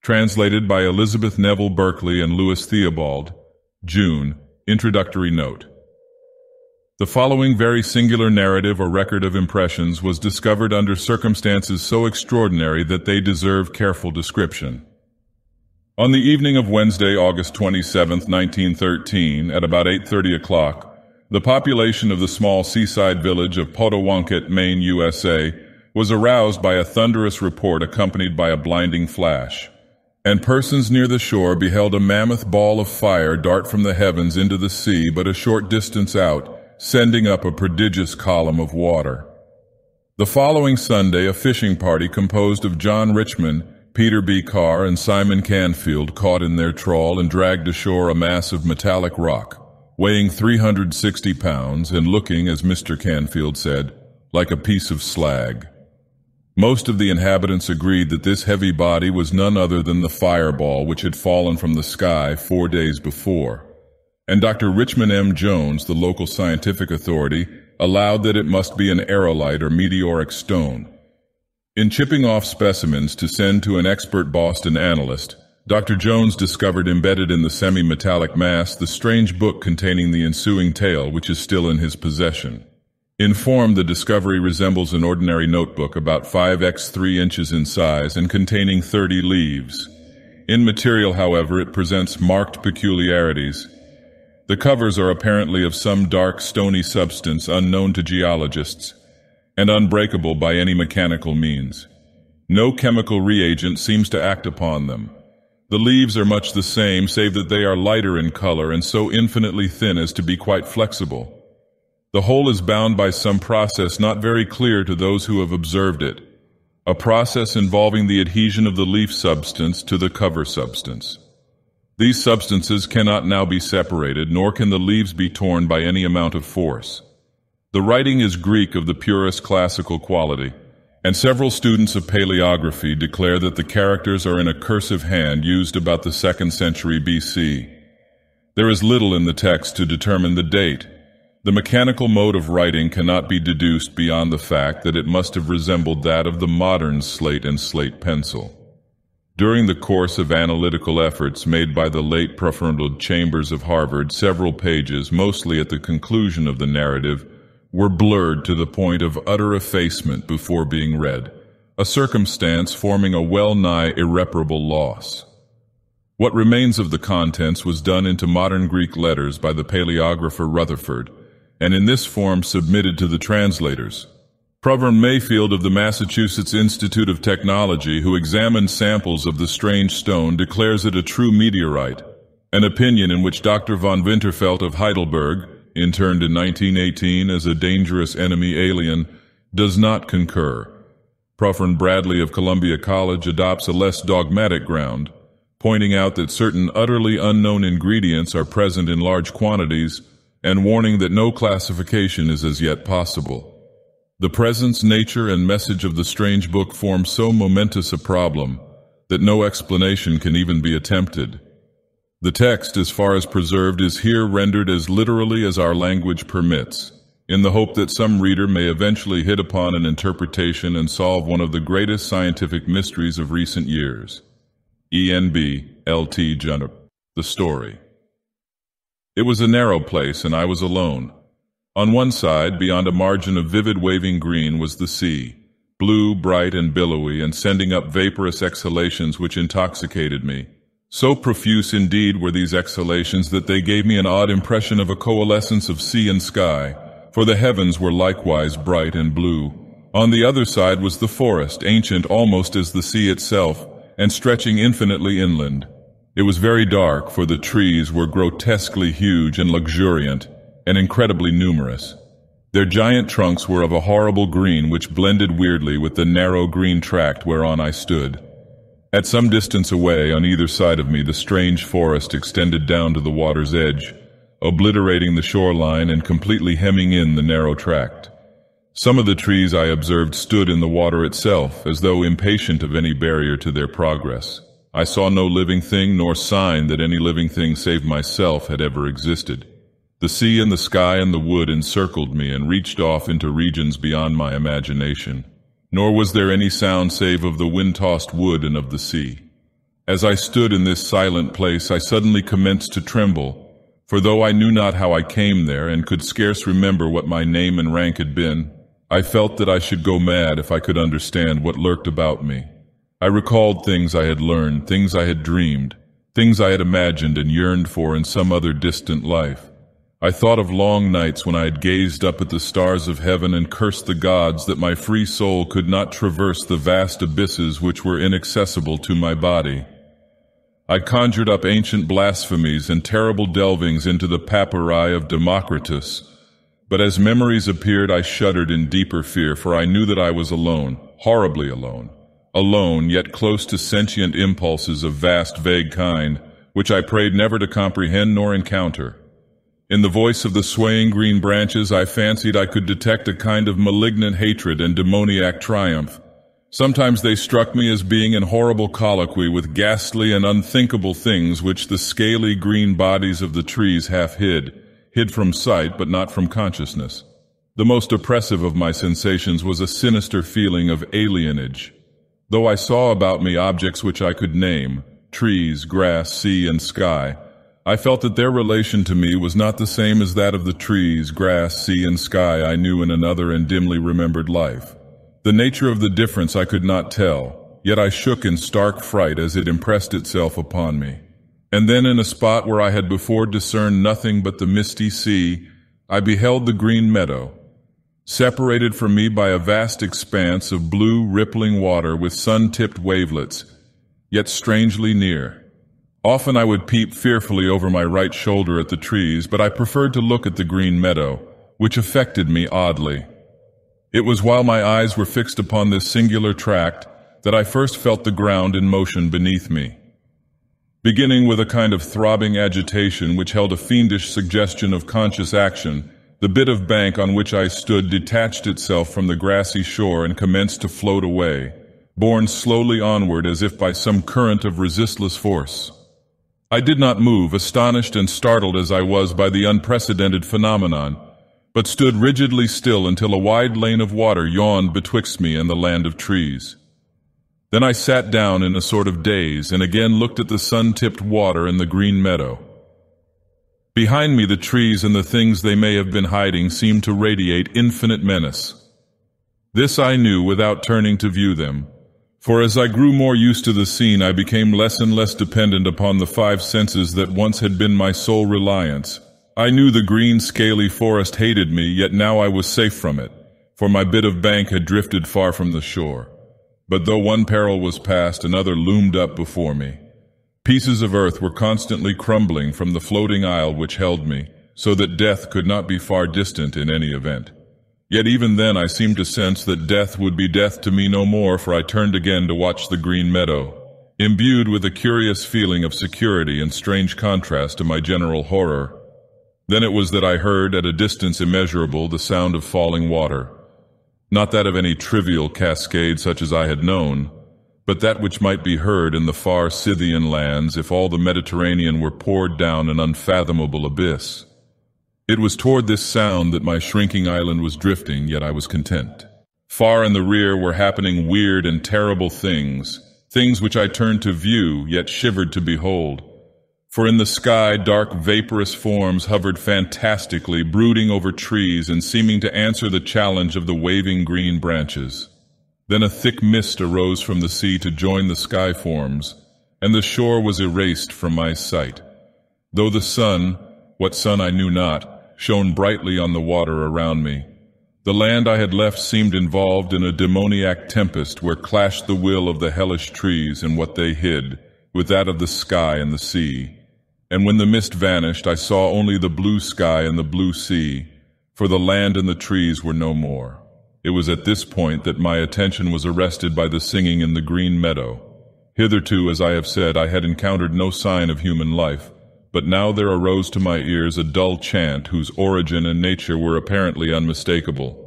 Translated by Elizabeth Neville Berkeley and Louis Theobald. June. Introductory note. The following very singular narrative or record of impressions was discovered under circumstances so extraordinary that they deserve careful description. On the evening of Wednesday, August 27, 1913, at about 8:30 o'clock, the population of the small seaside village of Potawatomi, Maine, USA, was aroused by a thunderous report accompanied by a blinding flash, and persons near the shore beheld a mammoth ball of fire dart from the heavens into the sea but a short distance out, sending up a prodigious column of water. The following Sunday, a fishing party composed of John Richmond, Peter B. Carr, and Simon Canfield caught in their trawl and dragged ashore a mass of metallic rock, weighing 360 pounds and looking, as Mr. Canfield said, like a piece of slag. Most of the inhabitants agreed that this heavy body was none other than the fireball which had fallen from the sky 4 days before, and Dr. Richmond M. Jones, the local scientific authority, allowed that it must be an aerolite or meteoric stone. In chipping off specimens to send to an expert Boston analyst, Dr. Jones discovered embedded in the semi-metallic mass the strange book containing the ensuing tale, which is still in his possession. In form, the discovery resembles an ordinary notebook about 5 × 3 inches in size and containing 30 leaves. In material, however, it presents marked peculiarities. The covers are apparently of some dark, stony substance unknown to geologists, and unbreakable by any mechanical means. No chemical reagent seems to act upon them. The leaves are much the same, save that they are lighter in color and so infinitely thin as to be quite flexible. The whole is bound by some process not very clear to those who have observed it, a process involving the adhesion of the leaf substance to the cover substance. These substances cannot now be separated, nor can the leaves be torn by any amount of force. The writing is Greek of the purest classical quality, and several students of paleography declare that the characters are in a cursive hand used about the 2nd century BC. There is little in the text to determine the date. The mechanical mode of writing cannot be deduced beyond the fact that it must have resembled that of the modern slate and slate pencil. During the course of analytical efforts made by the late Professor Chambers of Harvard, several pages, mostly at the conclusion of the narrative, were blurred to the point of utter effacement before being read, a circumstance forming a well-nigh irreparable loss. What remains of the contents was done into modern Greek letters by the paleographer Rutherford, and in this form submitted to the translators. Professor Mayfield of the Massachusetts Institute of Technology, who examined samples of the strange stone, declares it a true meteorite, an opinion in which Dr. von Winterfeld of Heidelberg, interned in 1918 as a dangerous enemy alien, does not concur. Professor Bradley of Columbia College adopts a less dogmatic ground, pointing out that certain utterly unknown ingredients are present in large quantities and warning that no classification is as yet possible. The presence, nature, and message of the strange book form so momentous a problem that no explanation can even be attempted. The text, as far as preserved, is here rendered as literally as our language permits, in the hope that some reader may eventually hit upon an interpretation and solve one of the greatest scientific mysteries of recent years. E.N.B. L.T. Junip. The story. It was a narrow place, and I was alone. On one side, beyond a margin of vivid waving green, was the sea, blue, bright, and billowy, and sending up vaporous exhalations which intoxicated me. So profuse indeed were these exhalations that they gave me an odd impression of a coalescence of sea and sky, for the heavens were likewise bright and blue. On the other side was the forest, ancient almost as the sea itself, and stretching infinitely inland. It was very dark, for the trees were grotesquely huge and luxuriant, and incredibly numerous. Their giant trunks were of a horrible green which blended weirdly with the narrow green tract whereon I stood. At some distance away, on either side of me, the strange forest extended down to the water's edge, obliterating the shoreline and completely hemming in the narrow tract. Some of the trees I observed stood in the water itself, as though impatient of any barrier to their progress. I saw no living thing nor sign that any living thing save myself had ever existed. The sea and the sky and the wood encircled me and reached off into regions beyond my imagination, nor was there any sound save of the wind-tossed wood and of the sea. As I stood in this silent place, I suddenly commenced to tremble, for though I knew not how I came there and could scarce remember what my name and rank had been, I felt that I should go mad if I could understand what lurked about me. I recalled things I had learned, things I had dreamed, things I had imagined and yearned for in some other distant life. I thought of long nights when I had gazed up at the stars of heaven and cursed the gods that my free soul could not traverse the vast abysses which were inaccessible to my body. I conjured up ancient blasphemies and terrible delvings into the papyri of Democritus, but as memories appeared I shuddered in deeper fear, for I knew that I was alone, horribly alone, alone yet close to sentient impulses of vast vague kind, which I prayed never to comprehend nor encounter. In the voice of the swaying green branches I fancied I could detect a kind of malignant hatred and demoniac triumph. Sometimes they struck me as being in horrible colloquy with ghastly and unthinkable things which the scaly green bodies of the trees half hid from sight but not from consciousness. The most oppressive of my sensations was a sinister feeling of alienage. Though I saw about me objects which I could name, trees, grass, sea, and sky, I felt that their relation to me was not the same as that of the trees, grass, sea, and sky I knew in another and dimly remembered life. The nature of the difference I could not tell, yet I shook in stark fright as it impressed itself upon me. And then in a spot where I had before discerned nothing but the misty sea, I beheld the green meadow, separated from me by a vast expanse of blue, rippling water with sun-tipped wavelets, yet strangely near. Often I would peep fearfully over my right shoulder at the trees, but I preferred to look at the green meadow, which affected me oddly. It was while my eyes were fixed upon this singular tract that I first felt the ground in motion beneath me. Beginning with a kind of throbbing agitation which held a fiendish suggestion of conscious action, the bit of bank on which I stood detached itself from the grassy shore and commenced to float away, borne slowly onward as if by some current of resistless force. I did not move, astonished and startled as I was by the unprecedented phenomenon, but stood rigidly still until a wide lane of water yawned betwixt me and the land of trees. Then I sat down in a sort of daze and again looked at the sun-tipped water and the green meadow. Behind me the trees and the things they may have been hiding seemed to radiate infinite menace. This I knew without turning to view them, for as I grew more used to the scene I became less and less dependent upon the five senses that once had been my sole reliance. I knew the green, scaly forest hated me, yet now I was safe from it, for my bit of bank had drifted far from the shore. But though one peril was past, another loomed up before me. Pieces of earth were constantly crumbling from the floating isle which held me, so that death could not be far distant in any event. Yet even then I seemed to sense that death would be death to me no more, for I turned again to watch the green meadow, imbued with a curious feeling of security in strange contrast to my general horror. Then it was that I heard, at a distance immeasurable, the sound of falling water. Not that of any trivial cascade such as I had known, but that which might be heard in the far Scythian lands if all the Mediterranean were poured down an unfathomable abyss. It was toward this sound that my shrinking island was drifting, yet I was content. Far in the rear were happening weird and terrible things, things which I turned to view, yet shivered to behold. For in the sky dark vaporous forms hovered fantastically, brooding over trees and seeming to answer the challenge of the waving green branches. Then a thick mist arose from the sea to join the sky forms, and the shore was erased from my sight. Though the sun, what sun I knew not, shone brightly on the water around me, the land I had left seemed involved in a demoniac tempest where clashed the will of the hellish trees and what they hid, with that of the sky and the sea. And when the mist vanished, I saw only the blue sky and the blue sea, for the land and the trees were no more. It was at this point that my attention was arrested by the singing in the green meadow. Hitherto, as I have said, I had encountered no sign of human life, but now there arose to my ears a dull chant whose origin and nature were apparently unmistakable.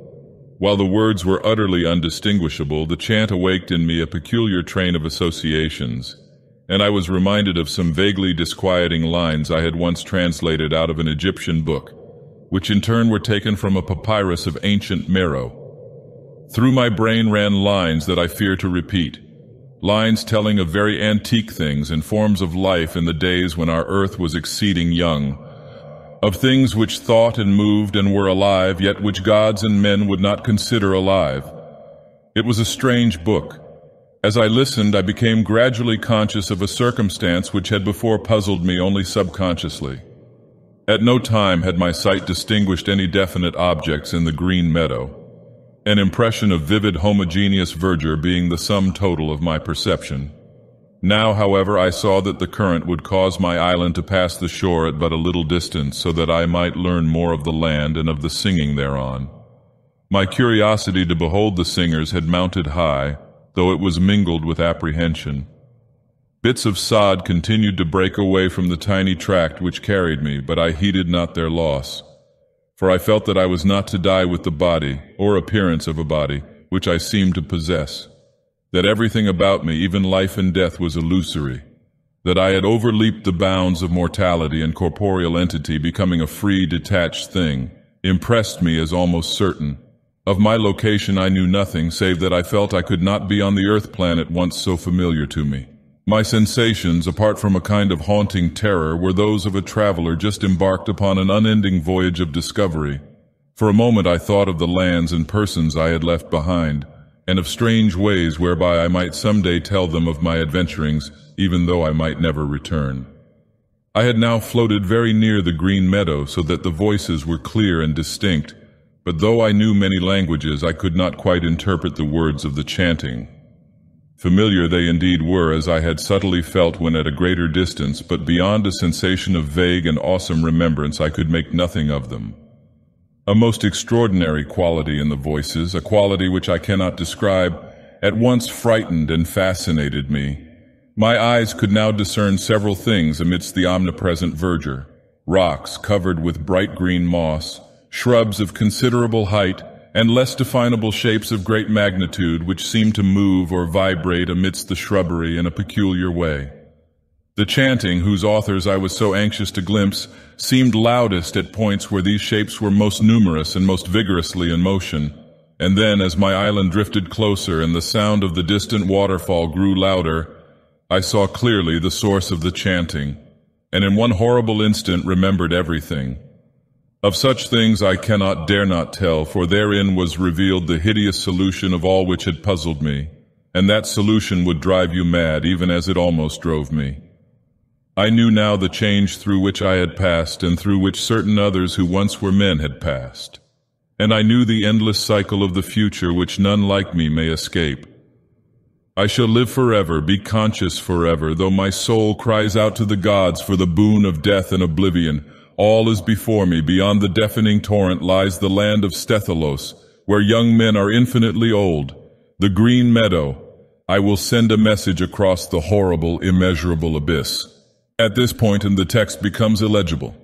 While the words were utterly undistinguishable, the chant awaked in me a peculiar train of associations, and I was reminded of some vaguely disquieting lines I had once translated out of an Egyptian book, which in turn were taken from a papyrus of ancient Meadow. Through my brain ran lines that I fear to repeat. lines telling of very antique things and forms of life in the days when our earth was exceeding young, of things which thought and moved and were alive, yet which gods and men would not consider alive. It was a strange book. As I listened, I became gradually conscious of a circumstance which had before puzzled me only subconsciously. At no time had my sight distinguished any definite objects in the green meadow, an impression of vivid homogeneous verdure being the sum total of my perception. Now, however, I saw that the current would cause my island to pass the shore at but a little distance, so that I might learn more of the land and of the singing thereon. My curiosity to behold the singers had mounted high, though it was mingled with apprehension. Bits of sod continued to break away from the tiny tract which carried me, but I heeded not their loss, for I felt that I was not to die with the body, or appearance of a body, which I seemed to possess, that everything about me, even life and death, was illusory, that I had overleaped the bounds of mortality and corporeal entity, becoming a free, detached thing, impressed me as almost certain. Of my location I knew nothing, save that I felt I could not be on the earth planet once so familiar to me. My sensations, apart from a kind of haunting terror, were those of a traveler just embarked upon an unending voyage of discovery. For a moment I thought of the lands and persons I had left behind, and of strange ways whereby I might someday tell them of my adventurings, even though I might never return. I had now floated very near the green meadow, so that the voices were clear and distinct, but though I knew many languages, I could not quite interpret the words of the chanting. Familiar they indeed were, as I had subtly felt when at a greater distance, but beyond a sensation of vague and awesome remembrance I could make nothing of them. A most extraordinary quality in the voices, a quality which I cannot describe, at once frightened and fascinated me. My eyes could now discern several things amidst the omnipresent verdure: rocks covered with bright green moss, shrubs of considerable height, and less definable shapes of great magnitude which seemed to move or vibrate amidst the shrubbery in a peculiar way. The chanting, whose authors I was so anxious to glimpse, seemed loudest at points where these shapes were most numerous and most vigorously in motion, and then, as my island drifted closer and the sound of the distant waterfall grew louder, I saw clearly the source of the chanting, and in one horrible instant remembered everything. Of such things I cannot, dare not tell, for therein was revealed the hideous solution of all which had puzzled me, and that solution would drive you mad, even as it almost drove me. I knew now the change through which I had passed, and through which certain others who once were men had passed, and I knew the endless cycle of the future which none like me may escape. I shall live forever, be conscious forever, though my soul cries out to the gods for the boon of death and oblivion. All is before me. Beyond the deafening torrent lies the land of Stethalos, where young men are infinitely old. The green meadow. I will send a message across the horrible, immeasurable abyss. At this point, and the text becomes illegible.